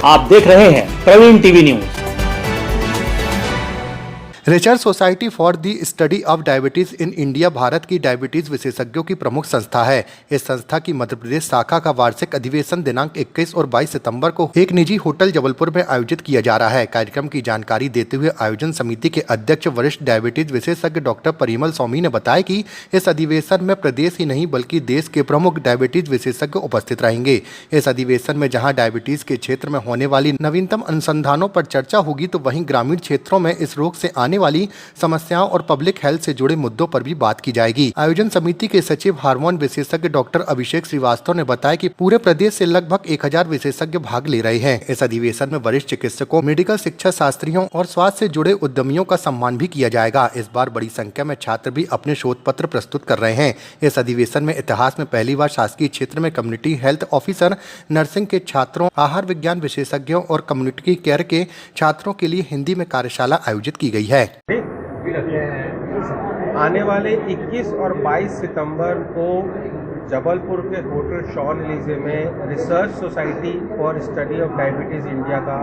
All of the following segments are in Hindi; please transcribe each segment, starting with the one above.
आप देख रहे हैं Praveen TV news. Research society for the study of diabetes in India Bharat की डायबिटीज विशेषज्ञों की प्रमुख संस्था है। इस संस्था की मध्य प्रदेश शाखा का वार्षिक अधिवेशन दिनांक 21 और 22 सितंबर को एक निजी होटल जबलपुर में आयोजित किया जा रहा है। कार्यक्रम की जानकारी देते हुए आयोजन समिति के अध्यक्ष वरिष्ठ डायबिटीज विशेषज्ञ डॉक्टर परिमल स्वामी ने बताया कि इस अधिवेशन में प्रदेश ही नहीं बल्कि देश के प्रमुख डायबिटीज विशेषज्ञ उपस्थित रहेंगे। इस अधिवेशन में जहाँ डायबिटीज के क्षेत्र में होने वाली नवीनतम अनुसंधानों पर चर्चा होगी, तो वहीं ग्रामीण क्षेत्रों में इस रोग से आने वाली समस्याओं और पब्लिक हेल्थ से जुड़े मुद्दों पर भी बात की जाएगी। आयोजन समिति के सचिव हार्मोन विशेषज्ञ डॉक्टर अभिषेक श्रीवास्तव ने बताया कि पूरे प्रदेश से लगभग 1000 विशेषज्ञ भाग ले रहे हैं। इस अधिवेशन में वरिष्ठ चिकित्सकों, मेडिकल शिक्षा शास्त्रियों और स्वास्थ्य से जुड़े उद्यमियों का सम्मान भी किया जाएगा। इस बार बड़ी संख्या में छात्र भी अपने शोध पत्र प्रस्तुत कर रहे हैं। इस अधिवेशन में इतिहास में पहली बार शासकीय क्षेत्र में कम्युनिटी हेल्थ ऑफिसर, नर्सिंग के छात्रों, आहार विज्ञान विशेषज्ञों और कम्युनिटी केयर के छात्रों के लिए हिंदी में कार्यशाला आयोजित की गई है। आने वाले 21 और 22 सितंबर को जबलपुर के होटल शॉन एलिजे में research society for study of diabetes India का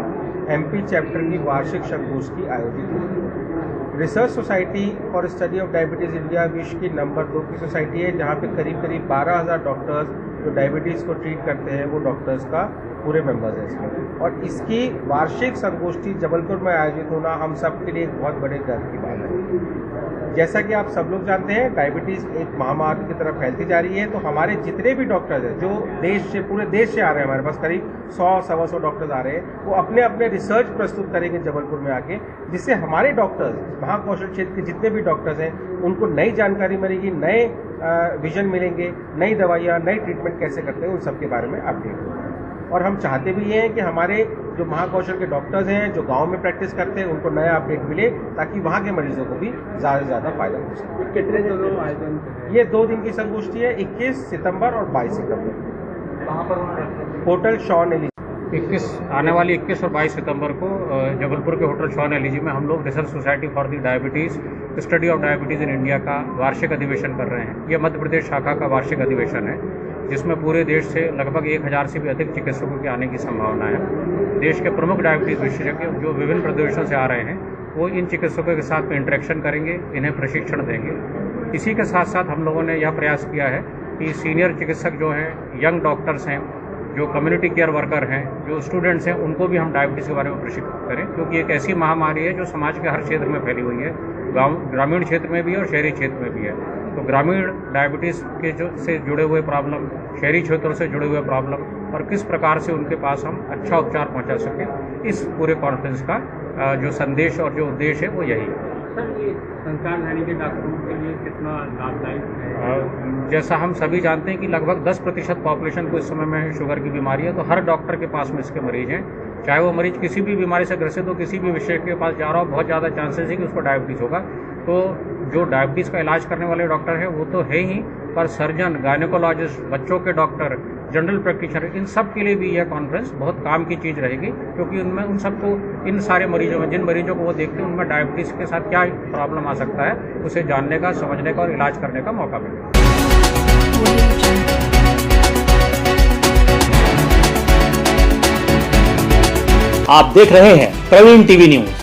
एमपी चैप्टर की वार्षिक संगोष्ठी आयोजित हुई। Research society for study of diabetes India विश्व की नंबर 2 की सोसाइटी है, जहाँ पे करीब 12,000 डॉक्टर्स जो डायबिटीज़ को ट्रीट करते हैं वो डॉक्टर्स का पूरे मेंबर्स हैं इसमें। और इसकी वार्षिक संगोष्ठी जबलपुर में आयोजित होना हम सब के लिए एक बहुत बड़े गर्व की बात है। जैसा कि आप सब लोग जानते हैं, डायबिटीज़ एक महामारी की तरफ फैलती जा रही है, तो हमारे जितने भी डॉक्टर्स हैं जो पूरे देश से आ रहे हैं, हमारे पास करीब 100-125 डॉक्टर्स आ रहे हैं, वो अपने अपने रिसर्च प्रस्तुत करेंगे जबलपुर में आके, जिससे हमारे डॉक्टर्स, महाकौशल क्षेत्र के जितने भी डॉक्टर्स हैं उनको नई जानकारी मिलेगी, नए विजन मिलेंगे, नई दवाइयाँ, नई ट्रीटमेंट कैसे करते हैं उन सब के बारे में अपडेट होगा। और हम चाहते भी ये हैं कि हमारे जो महाकौशल के डॉक्टर्स हैं जो गांव में प्रैक्टिस करते हैं उनको नया अपडेट मिले, ताकि वहाँ के मरीजों को भी ज़्यादा से ज़्यादा फायदा हो सके। कितने दिनों आयोजन? ये 2 दिन की संगोष्ठी है, 21 सितंबर और 22 सितंबर। कहाँ पर? Hotel Champs Elysees. आने वाली 21 और 22 सितंबर को जबलपुर के होटल शॉन एलिजे में हम लोग research society for the diabetes study of diabetes in India का वार्षिक अधिवेशन कर रहे हैं। यह मध्य प्रदेश शाखा का वार्षिक अधिवेशन है, जिसमें पूरे देश से लगभग 1000 से भी अधिक चिकित्सकों के आने की संभावना है। देश के प्रमुख डायबिटीज़ विशेषज्ञ जो विभिन्न प्रदेशों से आ रहे हैं वो इन चिकित्सकों के साथ में इंटरेक्शन करेंगे, इन्हें प्रशिक्षण देंगे। इसी के साथ साथ हम लोगों ने यह प्रयास किया है कि सीनियर चिकित्सक जो हैं, यंग डॉक्टर्स हैं, जो कम्युनिटी केयर वर्कर हैं, जो स्टूडेंट्स हैं, उनको भी हम डायबिटीज़ के बारे में प्रशिक्षित करें, क्योंकि एक ऐसी महामारी है जो समाज के हर क्षेत्र में फैली हुई है, ग्रामीण क्षेत्र में भी और शहरी क्षेत्र में भी है। तो ग्रामीण डायबिटीज़ के से जुड़े हुए प्रॉब्लम, शहरी क्षेत्रों से जुड़े हुए प्रॉब्लम और किस प्रकार से उनके पास हम अच्छा उपचार पहुंचा सकें, इस पूरे कॉन्फ्रेंस का जो संदेश और जो उद्देश्य है वो यही है। सर, ये संस्थान यानी के डॉक्टरों के लिए कितना लाभदायक है? जैसा हम सभी जानते हैं कि लगभग 10% पॉपुलेशन को इस समय में शुगर की बीमारी है, तो हर डॉक्टर के पास में इसके मरीज हैं। चाहे वो मरीज किसी भी बीमारी से ग्रसित हो, किसी भी विषय के पास जा रहा हो, बहुत ज़्यादा चांसेस है कि उसको डायबिटीज़ होगा। तो जो डायबिटीज़ का इलाज करने वाले डॉक्टर हैं वो तो है ही, पर सर्जन, गायनेकोलॉजिस्ट, बच्चों के डॉक्टर, जनरल प्रैक्टिशनर, इन सब के लिए भी यह कॉन्फ्रेंस बहुत काम की चीज़ रहेगी, क्योंकि उनमें उन सबको, इन सारे मरीजों में, जिन मरीजों को वो देखते हैं उनमें डायबिटीज़ के साथ क्या प्रॉब्लम आ सकता है, उसे जानने का, समझने का और इलाज करने का मौका मिलेगा। आप देख रहे हैं प्रवीण टीवी न्यूज।